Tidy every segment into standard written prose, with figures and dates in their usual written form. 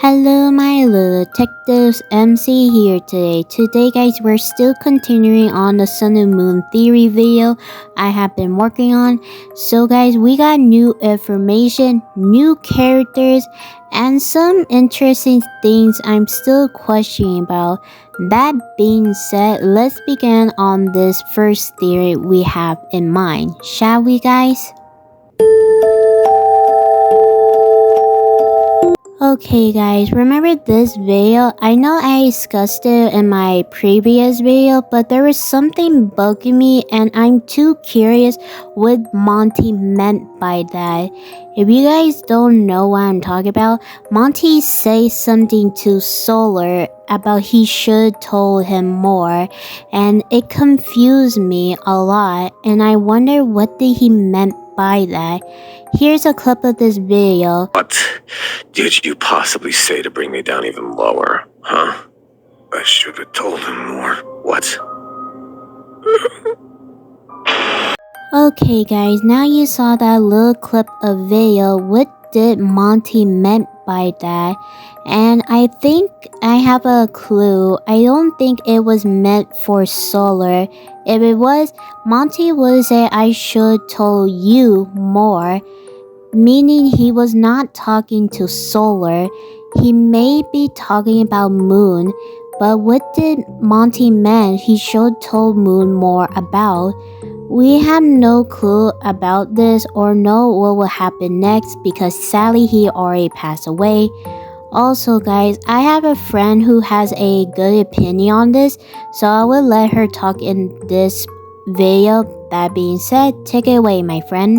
Hello my little detectives, MC here today. Today guys, we're still continuing on the Sun and Moon theory video I have been working on. So guys, we got new information, new characters, and some interesting things I'm still questioning about. That being said, let's begin on this first theory we have in mind, shall we guys? Okay guys, remember this video? I know I discussed it in my previous video, but there was something bugging me and I'm too curious what Monty meant by that. If you guys don't know what I'm talking about, Monty says something to Solar about he should told him more, and it confused me a lot and I wonder what did he meant by that. Here's a clip of this video. What did you possibly say to bring me down even lower, huh? I should have told him more. What? Okay guys, now you saw that little clip of video. What did Monty meant by that? And I think I have a clue. I don't think it was meant for Solar. If it was, Monty would say I should told you more, meaning he was not talking to Solar. He may be talking about Moon, but what did Monty mean he should told Moon more about? We have no clue about this or know what will happen next because sadly he already passed away. Also guys, I have a friend who has a good opinion on this, so I will let her talk in this video. That being said, take it away my friend.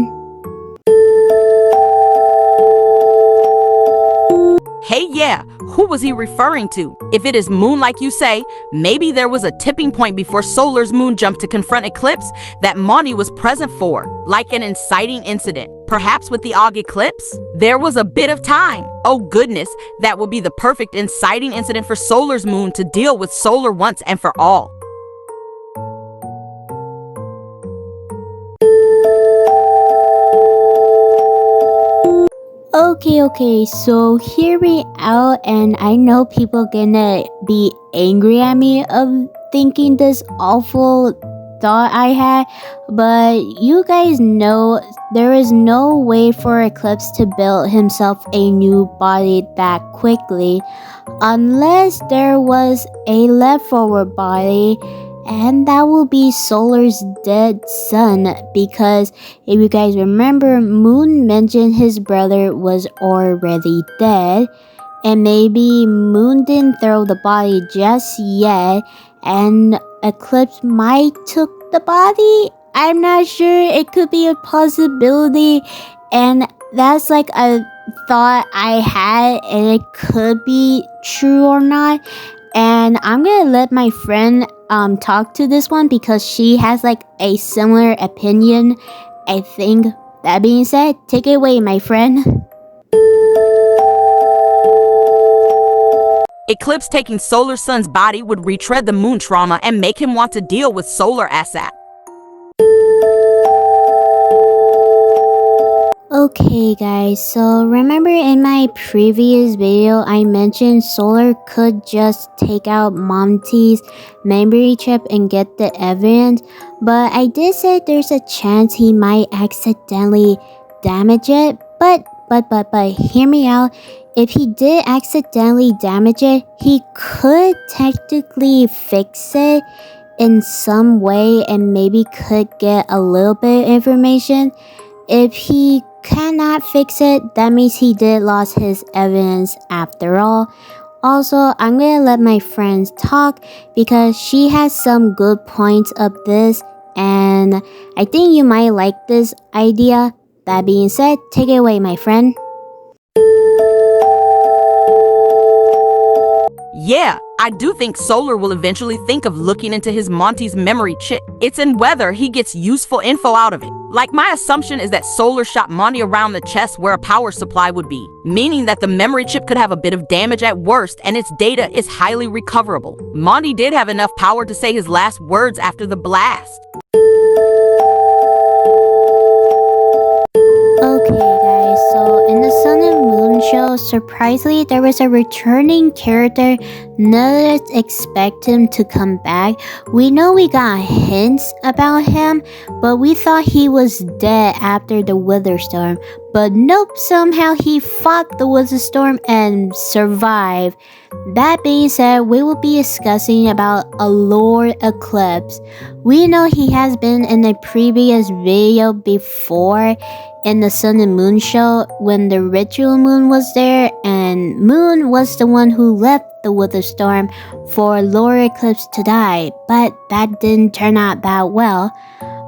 Hey, yeah, who was he referring to? If it is Moon like you say, maybe there was a tipping point before Solar's moon jumped to confront Eclipse that Monty was present for, like an inciting incident. Perhaps with the Og Eclipse? There was a bit of time. Oh goodness, that would be the perfect inciting incident for Solar's moon to deal with Solar once and for all. Okay, so hear me out, and I know people gonna be angry at me of thinking this awful thought I had, but you guys know there is no way for Eclipse to build himself a new body that quickly unless there was a leftover body, and that will be Solar's dead son, because if you guys remember, Moon mentioned his brother was already dead, and maybe Moon didn't throw the body just yet, and Eclipse might took the body. I'm not sure, it could be a possibility, and that's like a thought I had, and it could be true or not. And I'm gonna let my friend talk to this one because she has like a similar opinion, I think. That being said, take it away my friend. Eclipse taking Solar Sun's body would retread the moon trauma and make him want to deal with Solar ASAP. Okay guys, so remember in my previous video I mentioned Solar could just take out Monty's memory chip and get the evidence, but I did say there's a chance he might accidentally damage it, but hear me out. If he did accidentally damage it, he could technically fix it in some way and maybe could get a little bit of information. If he cannot fix it, that means he did lose his evidence after all. Also, I'm gonna let my friends talk because she has some good points of this, and I think you might like this idea. That being said, take it away my friend. Yeah, I do think Solar will eventually think of looking into his Monty's memory chip. It's in whether he gets useful info out of it. Like, my assumption is that Solar shot Monty around the chest where a power supply would be, meaning that the memory chip could have a bit of damage at worst and its data is highly recoverable. Monty did have enough power to say his last words after the blast. Okay guys, so in the Sun and Moon show, surprisingly, there was a returning character. None of us expect him to come back. We know we got hints about him, but we thought he was dead after the Wither Storm. But nope, somehow he fought the Wither Storm and survived. That being said, we will be discussing about a Lord Eclipse. We know he has been in a previous video before in the Sun and Moon show when the ritual moon was there, and Moon was the one who left the Wither Storm for Lord Eclipse to die, but that didn't turn out that well.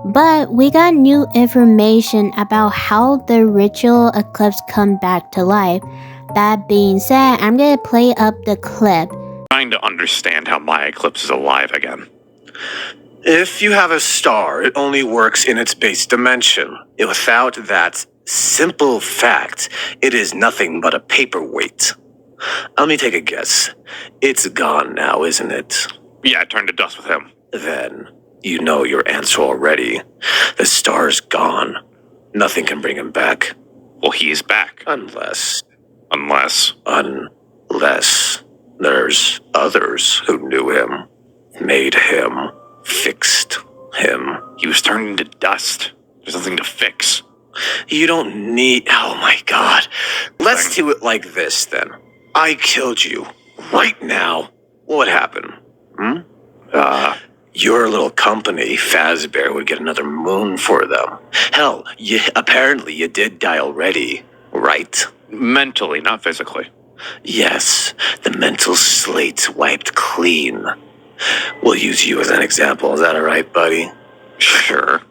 But we got new information about how the ritual eclipse come back to life. That being said, I'm gonna play up the clip. Trying to understand how my eclipse is alive again. If you have a star, it only works in its base dimension. Without that simple fact, it is nothing but a paperweight. Let me take a guess. It's gone now, isn't it? Yeah, it turned to dust with him. Then you know your answer already. The star's gone. Nothing can bring him back. Well, he's back. Unless there's others who knew him, made him, fixed him. He was turning to dust. There's nothing to fix. You don't need... Oh my god. Let's do it like this then. I killed you. Right now. What would happen? Your little company, Fazbear, would get another moon for them. Hell, apparently you did die already, right? Mentally, not physically. Yes, the mental slate's wiped clean. We'll use you as an example. Is that alright, buddy? Sure.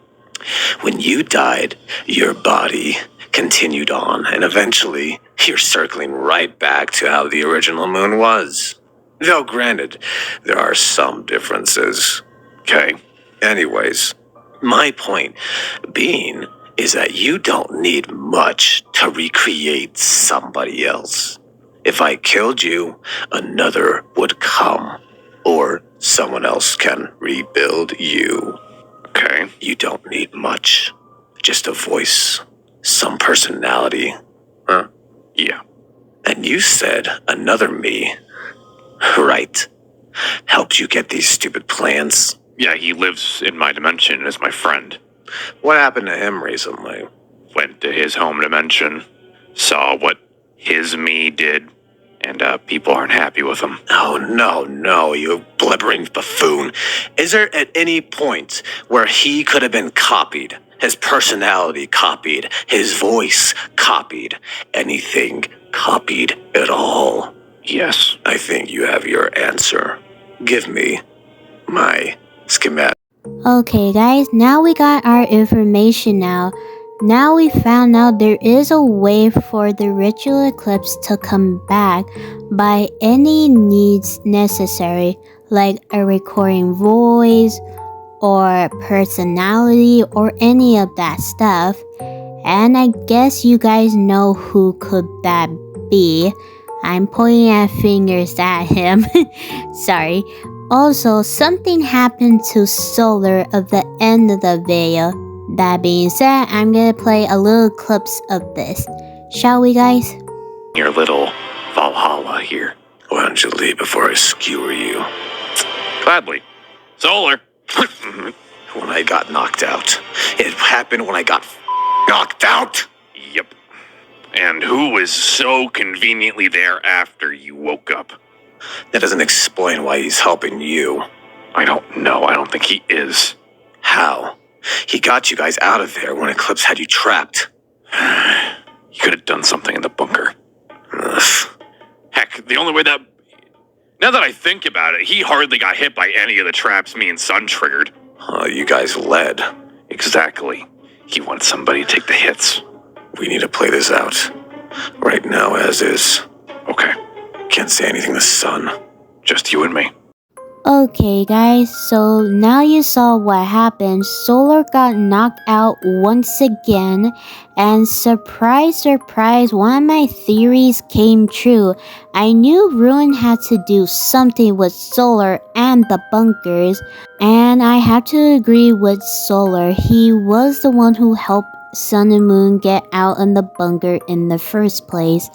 When you died, your body continued on, and eventually, you're circling right back to how the original moon was. Though granted, there are some differences. Okay. Anyways, my point being is that you don't need much to recreate somebody else. If I killed you, another would come, or someone else can rebuild you. Okay. You don't need much. Just a voice, some personality. Huh? Yeah. And you said another me, right? Helped you get these stupid plans? Yeah, he lives in my dimension as my friend. What happened to him recently? Went to his home dimension, saw what his me did, and people aren't happy with him. Oh, no, you blibbering buffoon. Is there at any point where he could have been copied, his personality copied, his voice copied, anything copied at all? Yes. I think you have your answer. Give me my schematic. Okay guys, now we got our information now. Now we found out there is a way for the ritual eclipse to come back by any needs necessary, like a recording voice or personality or any of that stuff. And I guess you guys know who could that be. I'm pointing at fingers at him. Sorry. Also, something happened to Solar at the end of the video. That being said, I'm gonna play a little clips of this. Shall we, guys? Your little Valhalla here. Why don't you leave before I skewer you? Gladly. Solar. When I got knocked out. It happened when I got knocked out. Yep. And who was so conveniently there after you woke up? That doesn't explain why he's helping you. I don't know. I don't think he is. How? He got you guys out of there when Eclipse had you trapped. He could have done something in the bunker. Ugh. Heck, the only way that... Now that I think about it, he hardly got hit by any of the traps me and Sun triggered. You guys led. Exactly. He wanted somebody to take the hits. We need to play this out. Right now, as is. Okay. Can't say anything to Sun. Just you and me. Okay guys, so now you saw what happened. Solar got knocked out once again, and surprise, one of my theories came true. I knew Ruin had to do something with Solar and the bunkers, and I have to agree with Solar. He was the one who helped Sun and Moon get out in the bunker in the first place.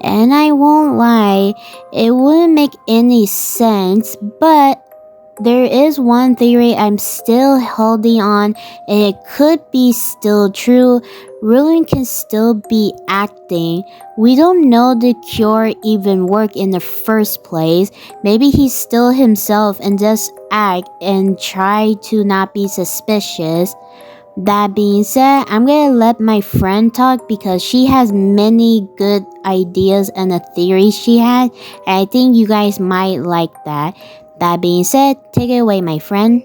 And I won't lie, it wouldn't make any sense, but there is one theory I'm still holding on, and it could be still true. Ruin can still be acting. We don't know the cure even work in the first place. Maybe he's still himself and just act and try to not be suspicious. That being said, I'm gonna let my friend talk because she has many good ideas and the theories she had, and I think you guys might like that. That being said, take it away, my friend.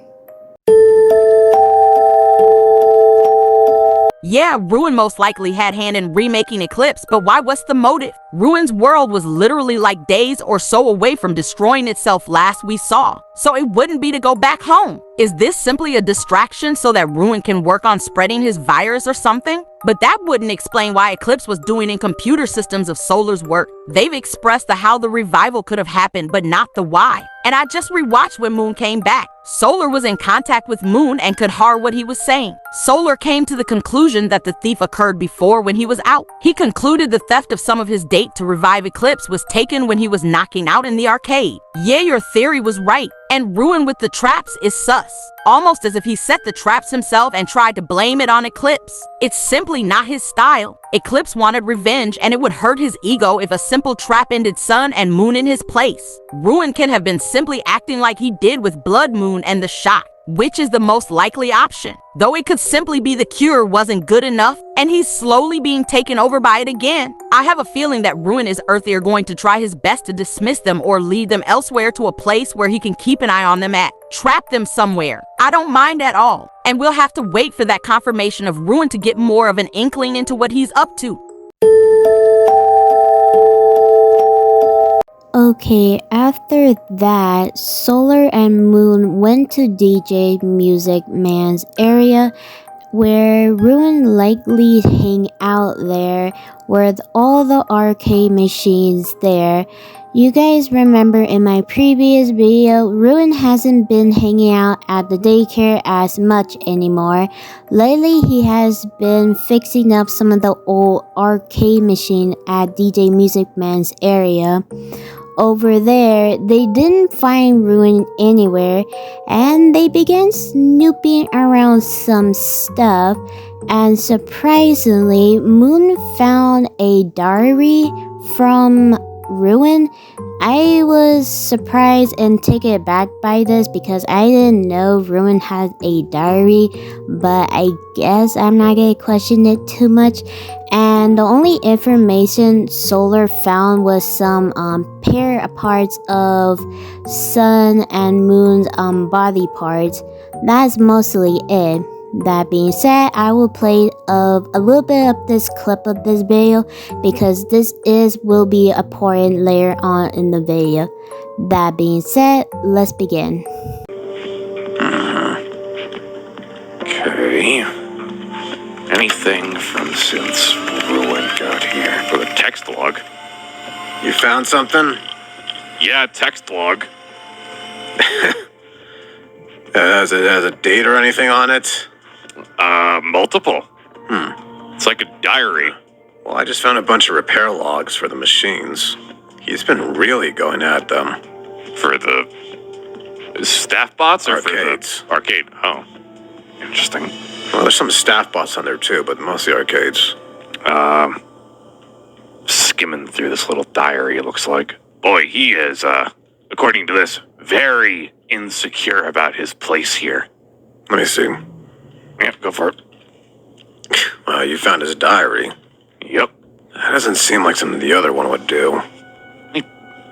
Yeah, Ruin most likely had hand in remaking Eclipse, but why? What's the motive? Ruin's world was literally like days or so away from destroying itself last we saw, so it wouldn't be to go back home. Is this simply a distraction so that Ruin can work on spreading his virus or something? But that wouldn't explain why Eclipse was doing in computer systems of Solar's work. They've expressed the how the revival could have happened, but not the why. And I just rewatched when Moon came back. Solar was in contact with Moon and could hear what he was saying. Solar came to the conclusion that the thief occurred before when he was out. He concluded the theft of some of his date to revive Eclipse was taken when he was knocking out in the arcade. Yeah, your theory was right. And Ruin with the traps is sus. Almost as if he set the traps himself and tried to blame it on Eclipse. It's simply not his style. Eclipse wanted revenge, and it would hurt his ego if a simple trap ended Sun and Moon in his place. Ruin can have been simply acting like he did with Blood Moon and the shot, which is the most likely option. Though it could simply be the cure wasn't good enough, and he's slowly being taken over by it again. I have a feeling that Ruin is Earthy are going to try his best to dismiss them or lead them elsewhere to a place where he can keep an eye on them at. Trap them somewhere. I don't mind at all. And we'll have to wait for that confirmation of Ruin to get more of an inkling into what he's up to. Okay, after that, Solar and Moon went to DJ Music Man's area where Ruin likely hang out there with all the arcade machines there. You guys remember in my previous video, Ruin hasn't been hanging out at the daycare as much anymore. Lately, he has been fixing up some of the old arcade machine at DJ Music Man's area. Over there, they didn't find Ruin anywhere, and they began snooping around some stuff, and surprisingly, Moon found a diary from Ruin. I was surprised and taken aback by this because I didn't know Ruin had a diary, but I guess I'm not gonna question it too much. And the only information Solar found was some pair of parts of Sun and Moon's body parts. That's mostly it. That being said, I will play a little bit of this clip of this video because this will be important later on in the video. That being said, let's begin. Okay. Anything from since Ruin got here? For the text log. You found something? Yeah, text log. Has a date or anything on it? Multiple. It's like a diary. Well, I just found a bunch of repair logs for the machines. He's been really going at them. For the staff bots or Arcades. for the arcade? Oh, interesting. Well, there's some staff bots on there too, but mostly arcades. Skimming through this little diary, it looks like. Boy, he is, according to this, very insecure about his place here. Let me see. Yeah, go for it. Well, you found his diary. Yep. That doesn't seem like something the other one would do.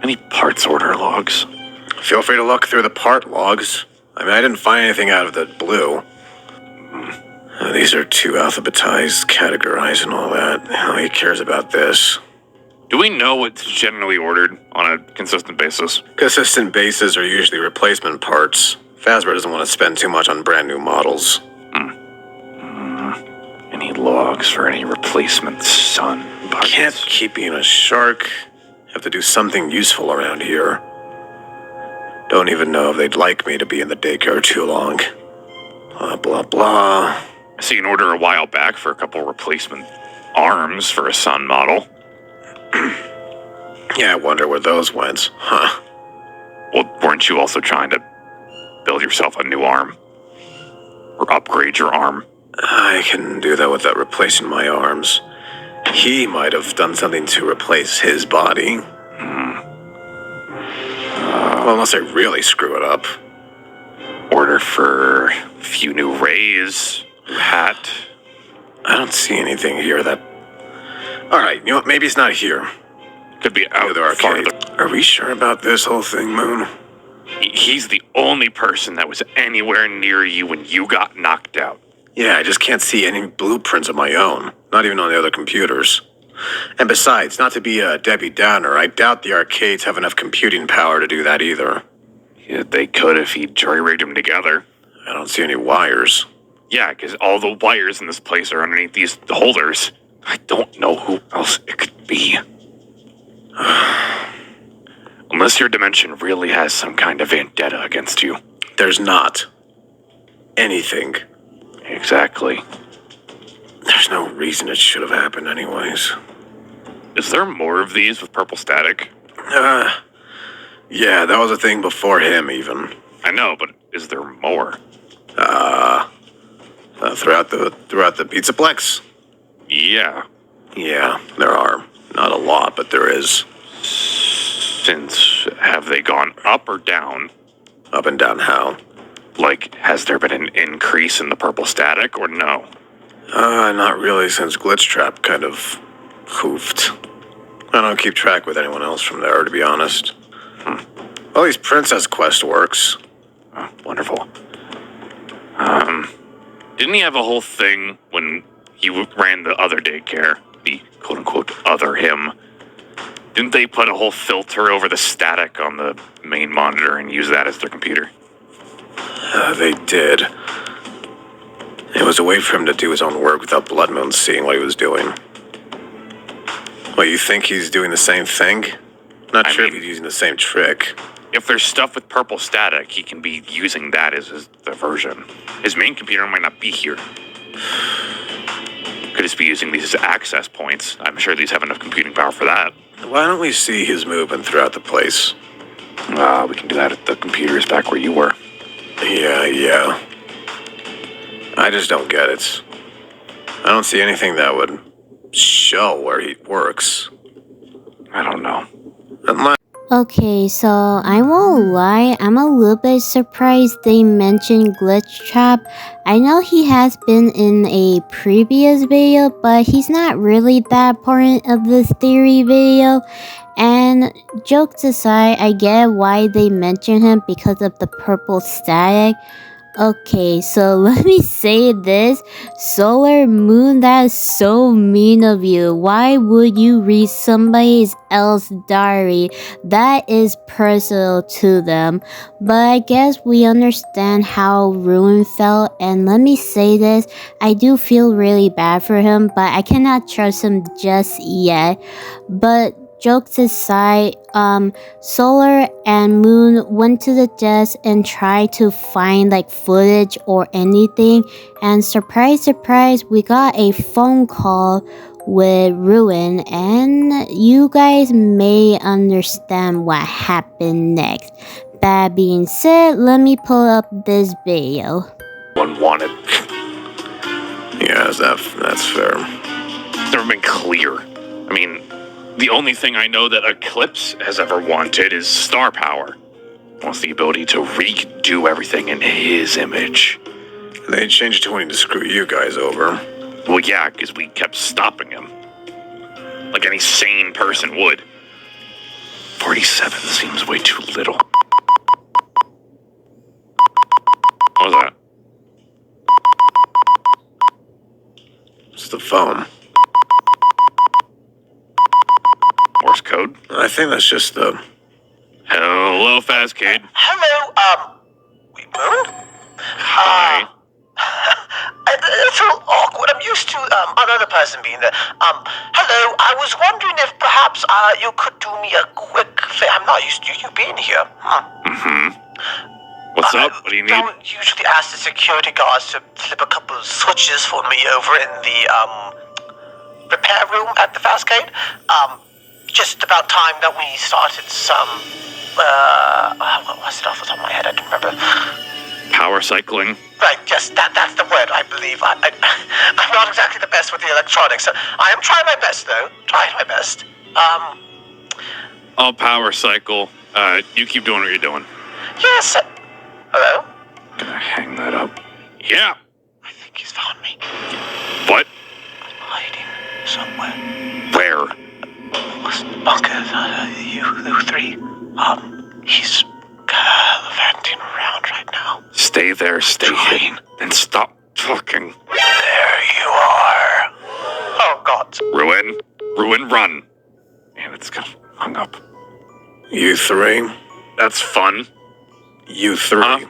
Any parts order logs? Feel free to look through the part logs. I mean, I didn't find anything out of the blue. These are too alphabetized, categorized, and all that. How he cares about this. Do we know what's generally ordered on a consistent basis? Consistent bases are usually replacement parts. Fazbear doesn't want to spend too much on brand new models. Any logs for any replacement Sun parts? Can't keep being a shark. Have to do something useful around here. Don't even know if they'd like me to be in the daycare too long. Blah, blah, blah. I see an order a while back for a couple replacement arms for a Sun model. Yeah, I wonder where those went. Huh. Well, weren't you also trying to build yourself a new arm? Or upgrade your arm? I can do that without replacing my arms. He might have done something to replace his body. Well, unless I really screw it up. Order for a few new rays, new hat. I don't see anything here that... Alright, you know what? Maybe it's not here. Could be out The arcade. farther. Are we sure about this whole thing, Moon? He's the only person that was anywhere near you when you got knocked out. Yeah, I just can't see any blueprints of my own. Not even on the other computers. And besides, not to be a Debbie Downer, I doubt the arcades have enough computing power to do that either. Yeah, they could if he jury-rigged them together. I don't see any wires. Yeah, because all the wires in this place are underneath these holders. I don't know who else it could be. Unless your dimension really has some kind of vendetta against you. There's not. Anything. Exactly. There's no reason it should have happened anyways. Is there more of these with purple static? Yeah, that was a thing before him even. I know, but is there more? Throughout the Pizzaplex? Yeah. Yeah, there are. Not a lot, but there is. Since, have they gone up or down? Up and down how? Like, has there been an increase in the purple static or no? Not really, since Glitch Trap kind of hoofed. I don't keep track with anyone else from there, to be honest. At least Princess Quest works. Oh, wonderful. Didn't he have a whole thing when he ran the other daycare? The quote-unquote other him. Didn't they put a whole filter over the static on the main monitor and use that as their computer? They did. It was a way for him to do his own work without Blood Moon seeing what he was doing. What, you think he's doing the same thing? Not sure if he's using the same trick. If there's stuff with purple static, he can be using that as his diversion. His main computer might not be here. Could just be using these as access points. I'm sure these have enough computing power for that. Why don't we see his movement throughout the place? We can do that at the computers back where you were. Yeah. I just don't get it. I don't see anything that would show where he works. I don't know. Unless... Okay, so I won't lie, I'm a little bit surprised they mentioned Glitch Trap. I know he has been in a previous video, but he's not really that part of this theory video. And jokes aside, I get why they mention him because of the purple static. Okay, so let me say this. Solar Moon, that is so mean of you. Why would you read somebody else's diary? That is personal to them. But I guess we understand how Ruin felt. And let me say this. I do feel really bad for him, but I cannot trust him just yet. But jokes aside, Solar and Moon went to the desk and tried to find like footage or anything, and surprise, we got a phone call with Ruin, and you guys may understand what happened next. That being said, let me pull up this video. Unwanted. Yeah, that's fair. It's never been clear. I mean, the only thing I know that Eclipse has ever wanted is star power. Wants the ability to redo everything in his image. They changed it to wanting to screw you guys over. Well, yeah, because we kept stopping him. Like any sane person would. 47 seems way too little. What was that? It's the phone. Morse code? I think that's just the... Hello, Fazcade. Hello, Moon? Hi. It's a little awkward. I'm used to another person being there. Hello. I was wondering if perhaps you could do me a quick favor. I'm not used to you being here. What's up? What do you need? Don't usually ask the security guards to flip a couple of switches for me over in the repair room at the fast gate. Just about time that we started some what was it off the top of my head? I don't remember. Power cycling. Right, yes, that's the word, I believe. I'm not exactly the best with the electronics. So I am trying my best, though. Trying my best. I'll power cycle. You keep doing what you're doing. Yes. Hello? Gonna hang that up. Yeah. I think he's found me. What? I'm hiding somewhere. Where? Bunker, you three. He's gallivanting around right now. Stay there, stay hidden, and stop talking. There you are. Oh, God. Ruin, run. Man, it's got hung up. You three? That's fun. You three? Huh?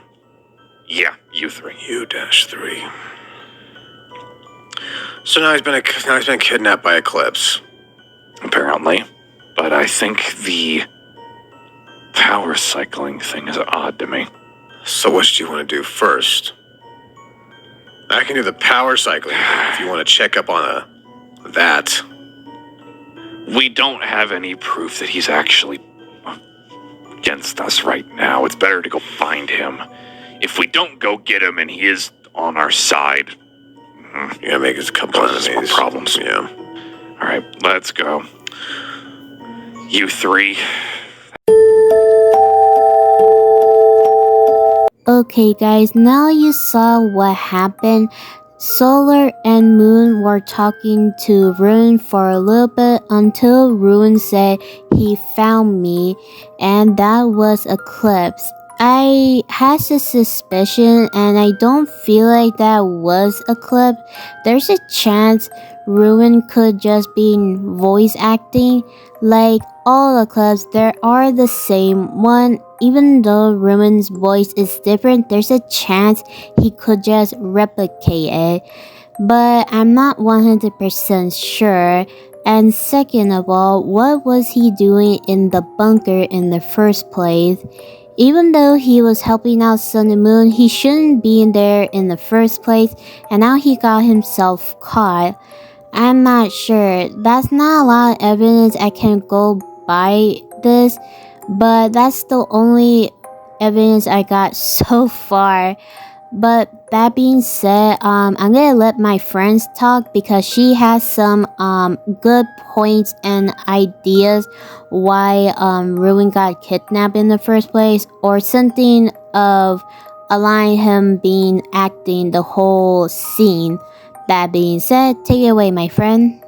Yeah, you three. U-3. So now he's been kidnapped by Eclipse. Apparently. But I think the power cycling thing is odd to me. So what do you want to do first? I can do the power cycling if you want to check up on that. We don't have any proof that he's actually against us right now. It's better to go find him. If we don't go get him and he is on our side, You're gonna make us a couple causes more enemies. problems. Yeah. All right, let's go. You three. Okay guys, now you saw what happened. Solar and Moon were talking to Ruin for a little bit until Ruin said he found me, and that was Eclipse. I had a suspicion and I don't feel like that was Eclipse. There's a chance Ruin could just be voice acting. Like all Eclipse, there are the same one. Even though Ruin's voice is different, there's a chance he could just replicate it. But I'm not 100% sure. And second of all, what was he doing in the bunker in the first place? Even though he was helping out Sun and Moon, he shouldn't be in there in the first place, and now he got himself caught. I'm not sure. That's not a lot of evidence I can go by this, but that's the only evidence I got so far. But that being said, I'm gonna let my friends talk because she has some good points and ideas why Ruin got kidnapped in the first place, or something of allowing him being acting the whole scene. That being said, take it away, my friend.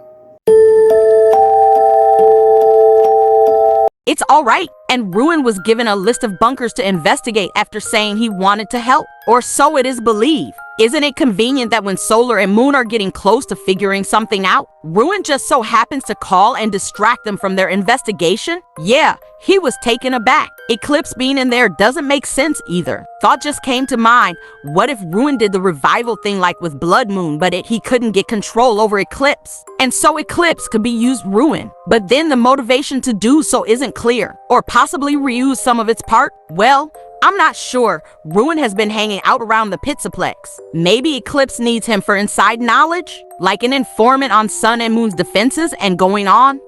It's all right. And Ruin was given a list of bunkers to investigate after saying he wanted to help. Or so it is believed. Isn't it convenient that when Solar and Moon are getting close to figuring something out, Ruin just so happens to call and distract them from their investigation? Yeah, he was taken aback. Eclipse being in there doesn't make sense either. Thought just came to mind, what if Ruin did the revival thing like with Blood Moon, but he couldn't get control over Eclipse? And so Eclipse could be used Ruin, but then the motivation to do so isn't clear. Or possibly reuse some of its part? Well, I'm not sure. Ruin has been hanging out around the Pizzaplex. Maybe Eclipse needs him for inside knowledge? Like an informant on Sun and Moon's defenses and going on?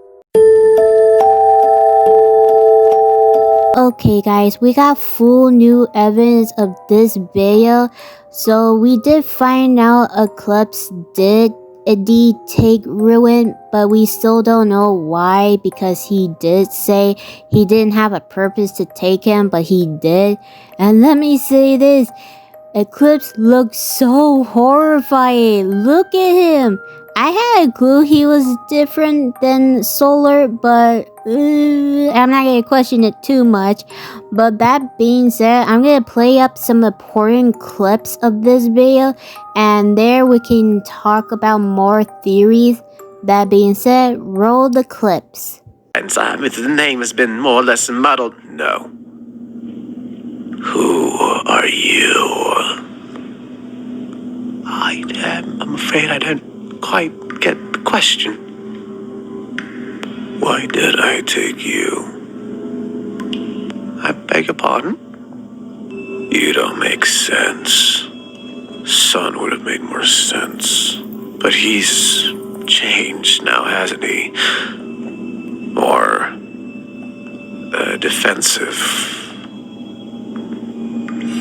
Okay guys, we got full new evidence of this video. So we did find out Eclipse did indeed take Ruin, but we still don't know why, because he did say he didn't have a purpose to take him, but he did. And let me say this, Eclipse looks so horrifying. Look at him. I had a clue he was different than Solar, but I'm not gonna question it too much. But that being said, I'm gonna play up some important clips of this video, and there we can talk about more theories. That being said, roll the clips. And the name has been more or less muddled. No. Who are you? I'm afraid I don't quite get the question. Why did I take you? I beg your pardon? You don't make sense. Sun would have made more sense. But he's changed now, hasn't he? More defensive.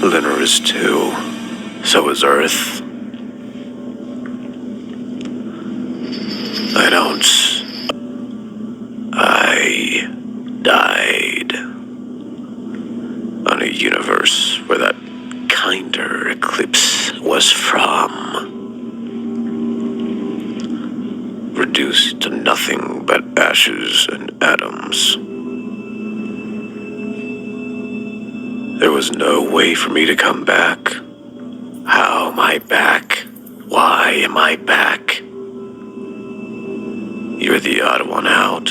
Lunar is too. So is Earth. I died on a universe where that kinder Eclipse was from. Reduced to nothing but ashes and atoms. There was no way for me to come back. How am I back? Why am I back? You're the odd one out.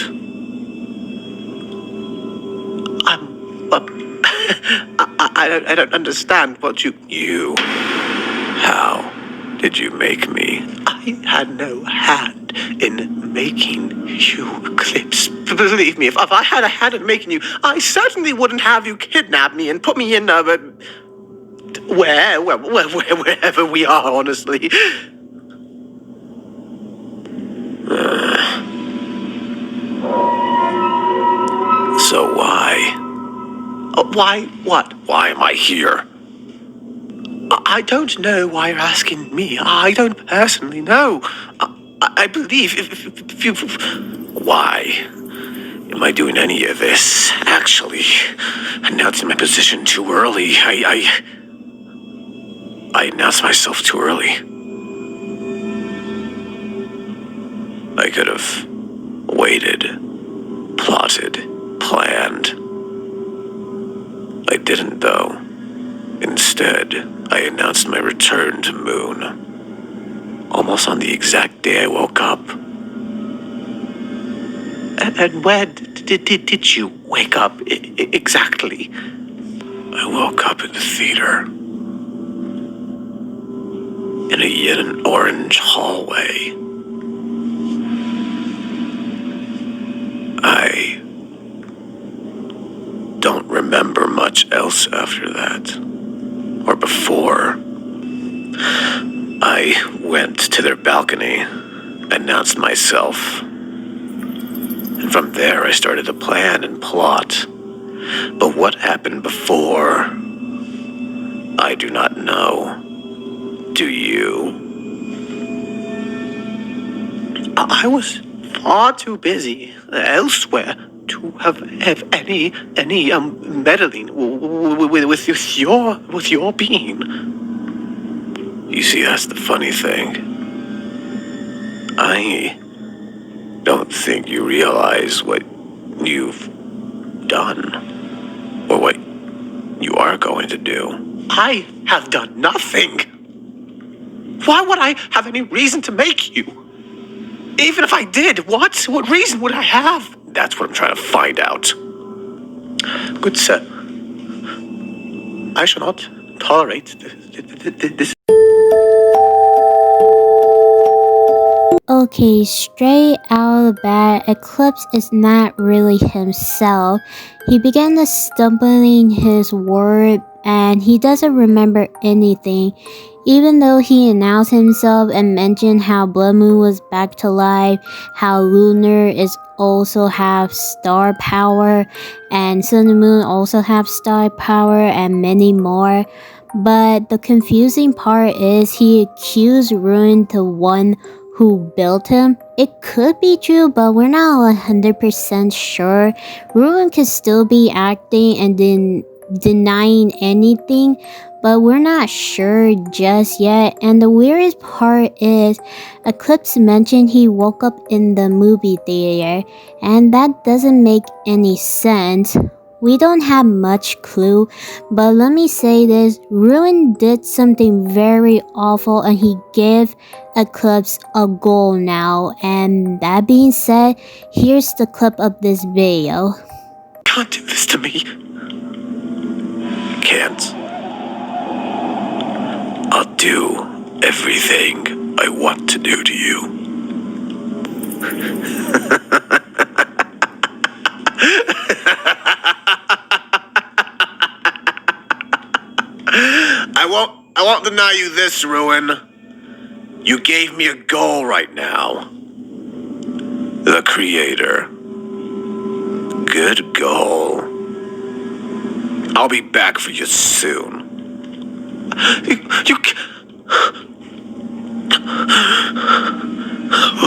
I don't understand what you... You. How did you make me? I had no hand in making you, Eclipse. Believe me, if I had a hand in making you, I certainly wouldn't have you kidnap me and put me in wherever we are, honestly. So why? Why what? Why am I here? I don't know why you're asking me. I don't personally know. I believe if you... Why am I doing any of this? Actually, announcing my position too early. I announced myself too early. I could have waited, plotted, planned. I didn't, though. Instead, I announced my return to Moon. Almost on the exact day I woke up. And where did you wake up exactly? I woke up in the theater. In a yin orange hallway. I don't remember much else after that. Or before. I went to their balcony, announced myself, and from there I started to plan and plot. But what happened before, I do not know. Do you? I was far too busy elsewhere to have any meddling with your being. You see, that's the funny thing. I don't think you realize what you've done, or what you are going to do. I have done nothing. Why would I have any reason to make you? Even if I did, what reason would I have? That's what I'm trying to find out. Good sir, I shall not tolerate this. Okay, straight out of the bat, Eclipse is not really himself. He began to stumbling his word and he doesn't remember anything. Even though he announced himself and mentioned how Blood Moon was back to life, how Lunar is also have star power, and Sun and Moon also have star power, and many more. But the confusing part is he accused Ruin the one who built him. It could be true, but we're not 100% sure. Ruin could still be acting and then denying anything, but we're not sure just yet. And the weirdest part is Eclipse mentioned he woke up in the movie theater, and that doesn't make any sense. We don't have much clue, but let me say this, Ruin did something very awful and he gave Eclipse a goal now. And that being said, here's the clip of this video. Can't do this to me. Can't. I'll do everything I want to do to you. I won't deny you this, Ruin. You gave me a goal right now. The Creator. Good goal. I'll be back for you soon. You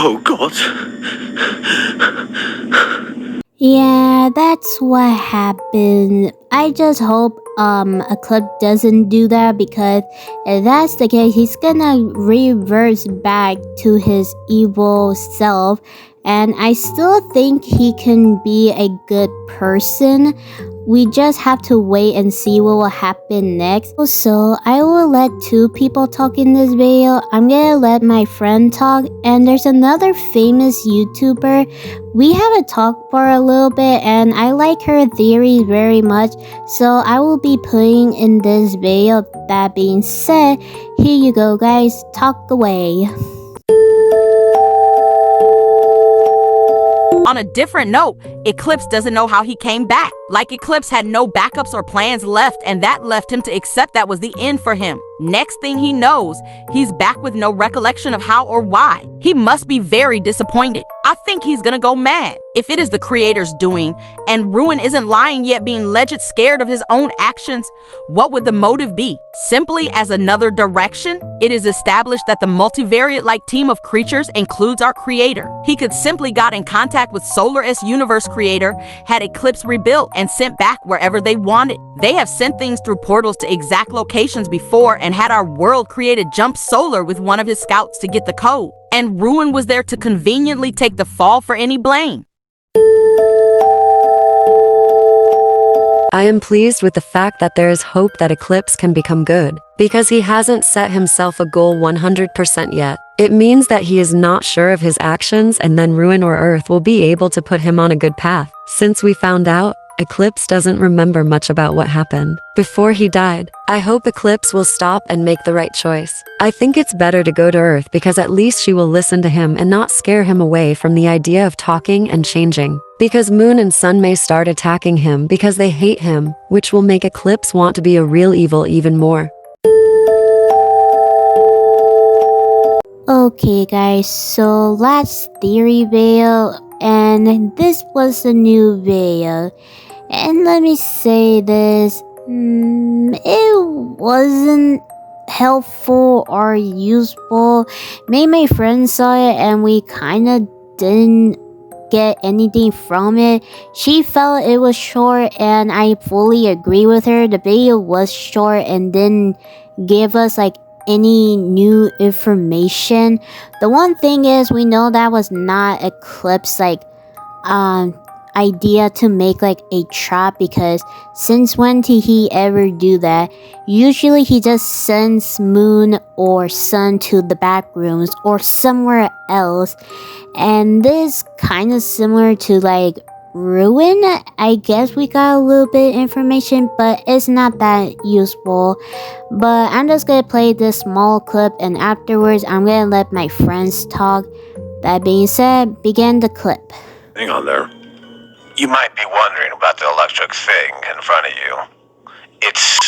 Oh, God. Yeah, that's what happened. I just hope Eclipse doesn't do that, because if that's the case, he's gonna reverse back to his evil self, and I still think he can be a good person. We just have to wait and see what will happen next. Also, I will let two people talk in this video. I'm gonna let my friend talk, and there's another famous YouTuber. We have a talk for a little bit, and I like her theories very much, so I will be putting in this video. That being said, here you go guys, talk away. On a different note, Eclipse doesn't know how he came back. Like Eclipse had no backups or plans left, and that left him to accept that was the end for him. Next thing he knows, he's back with no recollection of how or why. He must be very disappointed. I think he's gonna go mad. If it is the Creator's doing, and Ruin isn't lying yet being legit scared of his own actions, what would the motive be? Simply as another direction? It is established that the multivariate-like team of creatures includes our Creator. He could simply got in contact with Solar S Universe Creator, had Eclipse rebuilt and sent back wherever they wanted. They have sent things through portals to exact locations before and had our world created jump Solar with one of his scouts to get the code. And Ruin was there to conveniently take the fall for any blame. I am pleased with the fact that there is hope that Eclipse can become good, because he hasn't set himself a goal 100% yet. It means that he is not sure of his actions, and then Ruin or Earth will be able to put him on a good path. Since we found out, Eclipse doesn't remember much about what happened before he died. I hope Eclipse will stop and make the right choice. I think it's better to go to Earth, because at least she will listen to him and not scare him away from the idea of talking and changing. Because Moon and Sun may start attacking him because they hate him, which will make Eclipse want to be a real evil even more. Okay guys, so last theory video, and this was a new video. And let me say this, it wasn't helpful or useful. Me and my friends saw it and we kinda didn't get anything from it. She felt it was short, and I fully agree with her. The video was short and didn't give us like any new information. The one thing is, we know that was not Eclipse like idea to make like a trap, because since when did he ever do that? Usually he just sends Moon or Sun to the back rooms or somewhere else, and this kind of similar to like Ruin. I guess we got a little bit of information, but it's not that useful. But I'm just gonna play this small clip, and afterwards I'm gonna let my friends talk. That being said, begin the clip. Hang on there. You might be wondering about the electric thing in front of you. It's...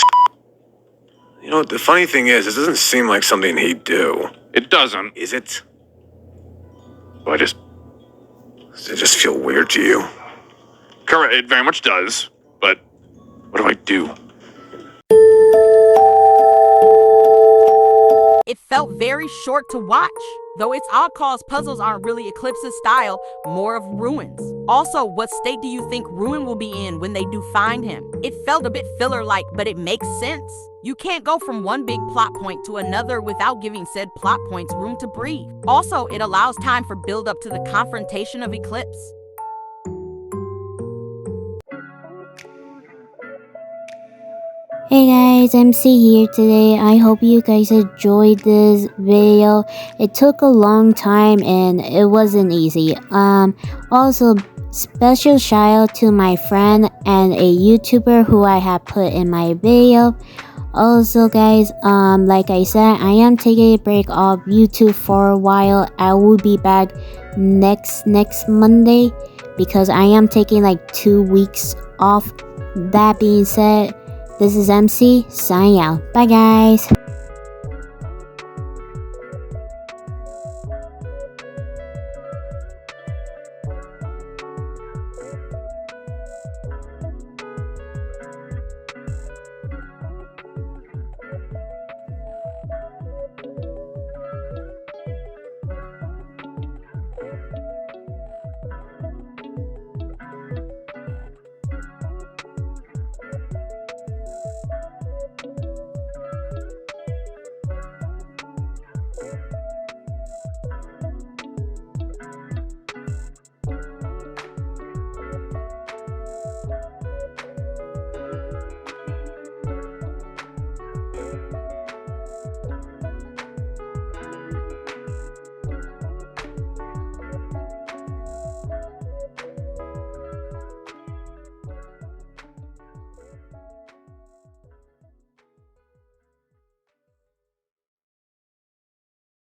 You know, the funny thing is, this doesn't seem like something he'd do. It doesn't. Is it? Does Does it just feel weird to you? Correct, it very much does. But what do I do? It felt very short to watch. Though its odd cause puzzles aren't really Eclipse's style, more of Ruin's. Also, what state do you think Ruin will be in when they do find him? It felt a bit filler-like, but it makes sense. You can't go from one big plot point to another without giving said plot points room to breathe. Also, it allows time for build-up to the confrontation of Eclipse. Hey guys, MC here today. I hope you guys enjoyed this video. It took a long time and it wasn't easy. Also, special shout out to my friend and a YouTuber who I have put in my video. Also guys, like I said, I am taking a break off YouTube for a while. I will be back next Monday, because I am taking like 2 weeks off. That being said, This is MC signing out. Bye guys.